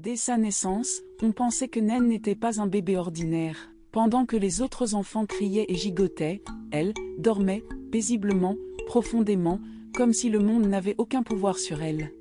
Dès sa naissance, on pensait que Naine n'était pas un bébé ordinaire. Pendant que les autres enfants criaient et gigotaient, elle dormait, paisiblement, profondément, comme si le monde n'avait aucun pouvoir sur elle.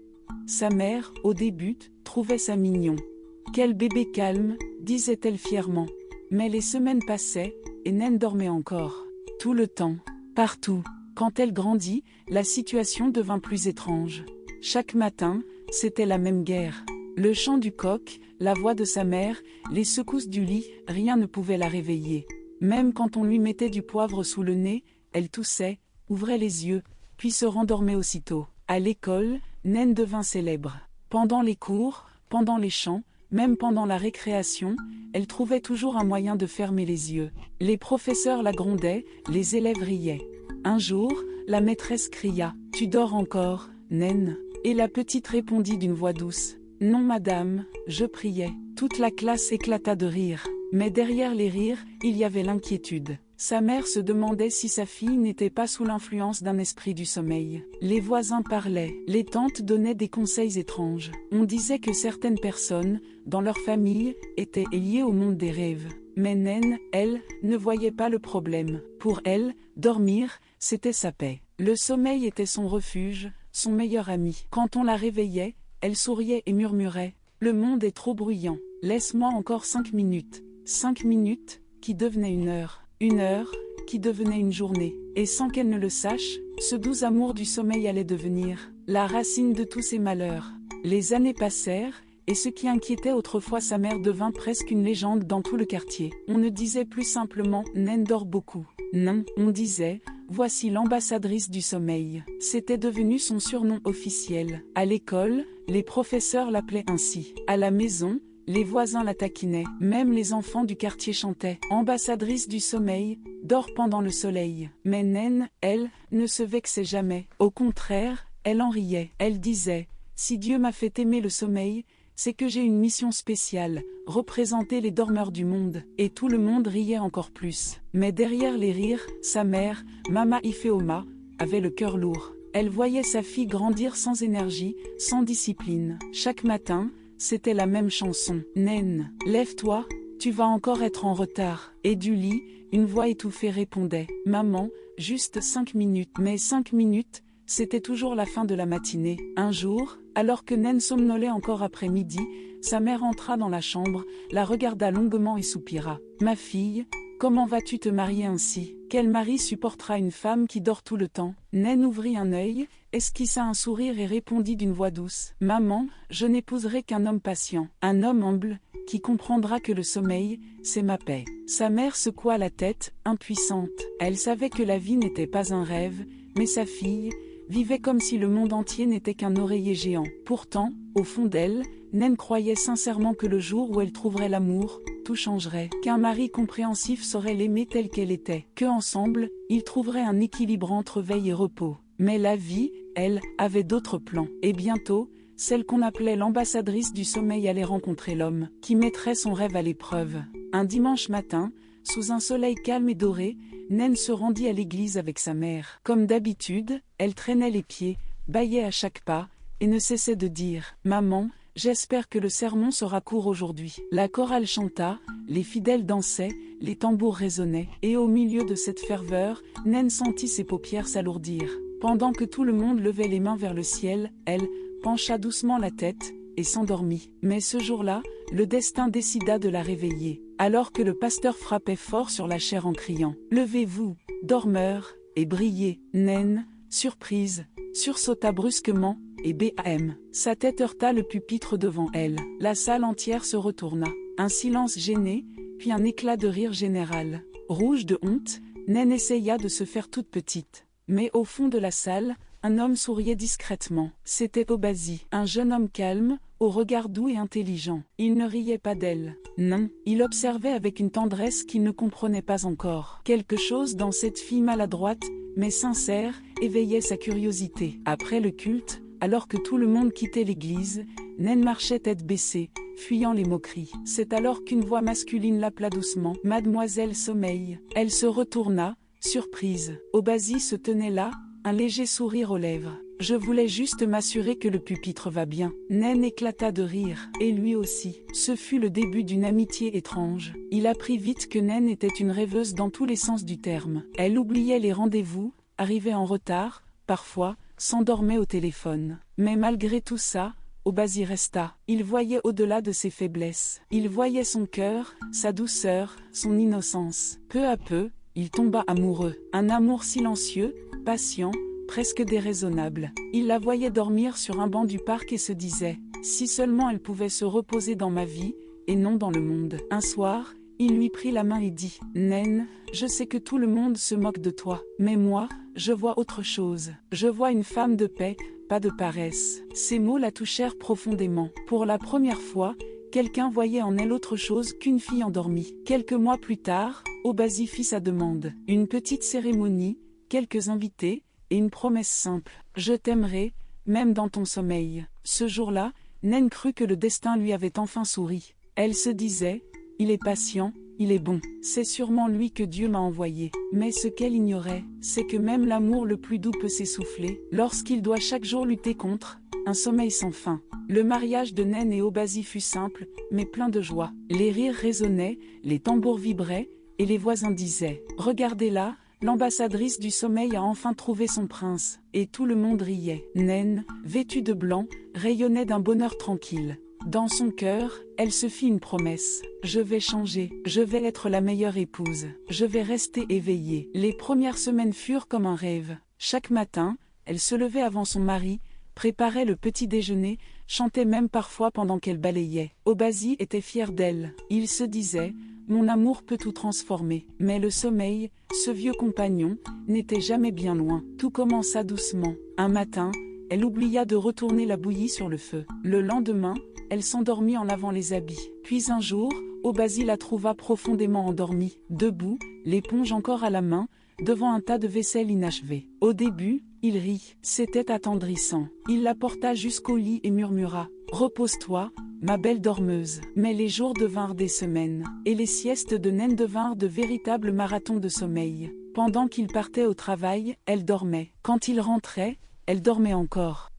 Sa mère, au début, trouvait ça mignon. « Quel bébé calme !» disait-elle fièrement. Mais les semaines passaient, et Naine dormait encore. Tout le temps, partout. Quand elle grandit, la situation devint plus étrange. Chaque matin, c'était la même guerre. Le chant du coq, la voix de sa mère, les secousses du lit, rien ne pouvait la réveiller. Même quand on lui mettait du poivre sous le nez, elle toussait, ouvrait les yeux, puis se rendormait aussitôt. À l'école, Naine devint célèbre. Pendant les cours, pendant les chants, même pendant la récréation, elle trouvait toujours un moyen de fermer les yeux. Les professeurs la grondaient, les élèves riaient. Un jour, la maîtresse cria « Tu dors encore, Naine ?» Et la petite répondit d'une voix douce « Non madame, je priais ». Toute la classe éclata de rire. Mais derrière les rires, il y avait l'inquiétude. Sa mère se demandait si sa fille n'était pas sous l'influence d'un esprit du sommeil. Les voisins parlaient, les tantes donnaient des conseils étranges. On disait que certaines personnes, dans leur famille, étaient liées au monde des rêves. Mais Naine, elle, ne voyait pas le problème. Pour elle, dormir, c'était sa paix. Le sommeil était son refuge, son meilleur ami. Quand on la réveillait, elle souriait et murmurait « Le monde est trop bruyant, laisse-moi encore 5 minutes. » 5 minutes, qui devenaient 1 heure. 1 heure, qui devenait une journée. Et sans qu'elle ne le sache, ce doux amour du sommeil allait devenir la racine de tous ses malheurs. Les années passèrent, et ce qui inquiétait autrefois sa mère devint presque une légende dans tout le quartier. On ne disait plus simplement « Naine dort beaucoup ». Non, on disait « Voici l'ambassadrice du sommeil ». C'était devenu son surnom officiel. À l'école, les professeurs l'appelaient ainsi. À la maison, les voisins la taquinaient, même les enfants du quartier chantaient « Ambassadrice du sommeil, dors pendant le soleil ». Mais Naine, elle, ne se vexait jamais. Au contraire, elle en riait. Elle disait « Si Dieu m'a fait aimer le sommeil, c'est que j'ai une mission spéciale, représenter les dormeurs du monde. » Et tout le monde riait encore plus. Mais derrière les rires, sa mère, Mama Ifeoma, avait le cœur lourd. Elle voyait sa fille grandir sans énergie, sans discipline. Chaque matin, c'était la même chanson. « Naine, lève-toi, tu vas encore être en retard. » Et du lit, une voix étouffée répondait « Maman, juste 5 minutes. » Mais 5 minutes, c'était toujours la fin de la matinée. Un jour, alors que Naine somnolait encore après midi, sa mère entra dans la chambre, la regarda longuement et soupira. « Ma fille, comment vas-tu te marier ainsi? Quel mari supportera une femme qui dort tout le temps ?» Naine ouvrit un œil, esquissa un sourire et répondit d'une voix douce. « Maman, je n'épouserai qu'un homme patient, un homme humble, qui comprendra que le sommeil, c'est ma paix. » Sa mère secoua la tête, impuissante. Elle savait que la vie n'était pas un rêve, mais sa fille vivait comme si le monde entier n'était qu'un oreiller géant. Pourtant, au fond d'elle, Naine croyait sincèrement que le jour où elle trouverait l'amour, tout changerait, qu'un mari compréhensif saurait l'aimer telle qu'elle était, qu'ensemble, ils trouveraient un équilibre entre veille et repos. Mais la vie, elle, avait d'autres plans. Et bientôt, celle qu'on appelait l'ambassadrice du sommeil allait rencontrer l'homme, qui mettrait son rêve à l'épreuve. Un dimanche matin, sous un soleil calme et doré, Naine se rendit à l'église avec sa mère. Comme d'habitude, elle traînait les pieds, bâillait à chaque pas, et ne cessait de dire « Maman, j'espère que le sermon sera court aujourd'hui. » La chorale chanta, les fidèles dansaient, les tambours résonnaient, et au milieu de cette ferveur, Naine sentit ses paupières s'alourdir. Pendant que tout le monde levait les mains vers le ciel, elle pencha doucement la tête, et s'endormit. Mais ce jour-là, le destin décida de la réveiller. Alors que le pasteur frappait fort sur la chaire en criant « Levez-vous, dormeurs, et brillez !» Naine, surprise, sursauta brusquement, et bam, sa tête heurta le pupitre devant elle. La salle entière se retourna. Un silence gêné, puis un éclat de rire général. Rouge de honte, Naine essaya de se faire toute petite. Mais au fond de la salle, un homme souriait discrètement. C'était Obasi, un jeune homme calme, au regard doux et intelligent. Il ne riait pas d'elle. Non, il observait avec une tendresse qu'il ne comprenait pas encore. Quelque chose dans cette fille maladroite, mais sincère, éveillait sa curiosité. Après le culte, alors que tout le monde quittait l'église, Naine marchait tête baissée, fuyant les moqueries. C'est alors qu'une voix masculine l'appela doucement « Mademoiselle Sommeil ». Elle se retourna, surprise. Obasi se tenait là, un léger sourire aux lèvres. Je voulais juste m'assurer que le pupitre va bien. Naine éclata de rire, et lui aussi. Ce fut le début d'une amitié étrange. Il apprit vite que Naine était une rêveuse dans tous les sens du terme. Elle oubliait les rendez-vous, arrivait en retard, parfois, s'endormait au téléphone. Mais malgré tout ça, Obasi resta. Il voyait au-delà de ses faiblesses. Il voyait son cœur, sa douceur, son innocence. Peu à peu, il tomba amoureux. Un amour silencieux, patient, presque déraisonnable. Il la voyait dormir sur un banc du parc et se disait « Si seulement elle pouvait se reposer dans ma vie, et non dans le monde. » Un soir, il lui prit la main et dit « Naine, je sais que tout le monde se moque de toi, mais moi, je vois autre chose. Je vois une femme de paix, pas de paresse. » Ces mots la touchèrent profondément. Pour la première fois, quelqu'un voyait en elle autre chose qu'une fille endormie. Quelques mois plus tard, Obasi fit sa demande. Une petite cérémonie, quelques invités, et une promesse simple. « Je t'aimerai, même dans ton sommeil. » Ce jour-là, Naine crut que le destin lui avait enfin souri. Elle se disait « Il est patient, il est bon. C'est sûrement lui que Dieu m'a envoyé. » Mais ce qu'elle ignorait, c'est que même l'amour le plus doux peut s'essouffler, lorsqu'il doit chaque jour lutter contre un sommeil sans fin. Le mariage de Naine et Obasi fut simple, mais plein de joie. Les rires résonnaient, les tambours vibraient, et les voisins disaient « Regardez-la, l'ambassadrice du sommeil a enfin trouvé son prince. » Et tout le monde riait. Naine, vêtue de blanc, rayonnait d'un bonheur tranquille. Dans son cœur, elle se fit une promesse. « Je vais changer, je vais être la meilleure épouse. Je vais rester éveillée. » Les premières semaines furent comme un rêve. Chaque matin, elle se levait avant son mari, préparait le petit déjeuner, chantait même parfois pendant qu'elle balayait. Obasi était fier d'elle. Il se disait « Mon amour peut tout transformer. » Mais le sommeil, ce vieux compagnon, n'était jamais bien loin. Tout commença doucement. Un matin, elle oublia de retourner la bouillie sur le feu. Le lendemain, elle s'endormit en lavant les habits. Puis un jour, Obasi la trouva profondément endormie, debout, l'éponge encore à la main, devant un tas de vaisselle inachevée. Au début, il rit. C'était attendrissant. Il la porta jusqu'au lit et murmura « Repose-toi, ma belle dormeuse. » Mais les jours devinrent des semaines, et les siestes de Naine devinrent de véritables marathons de sommeil. Pendant qu'il partait au travail, elle dormait. Quand il rentrait, elle dormait encore.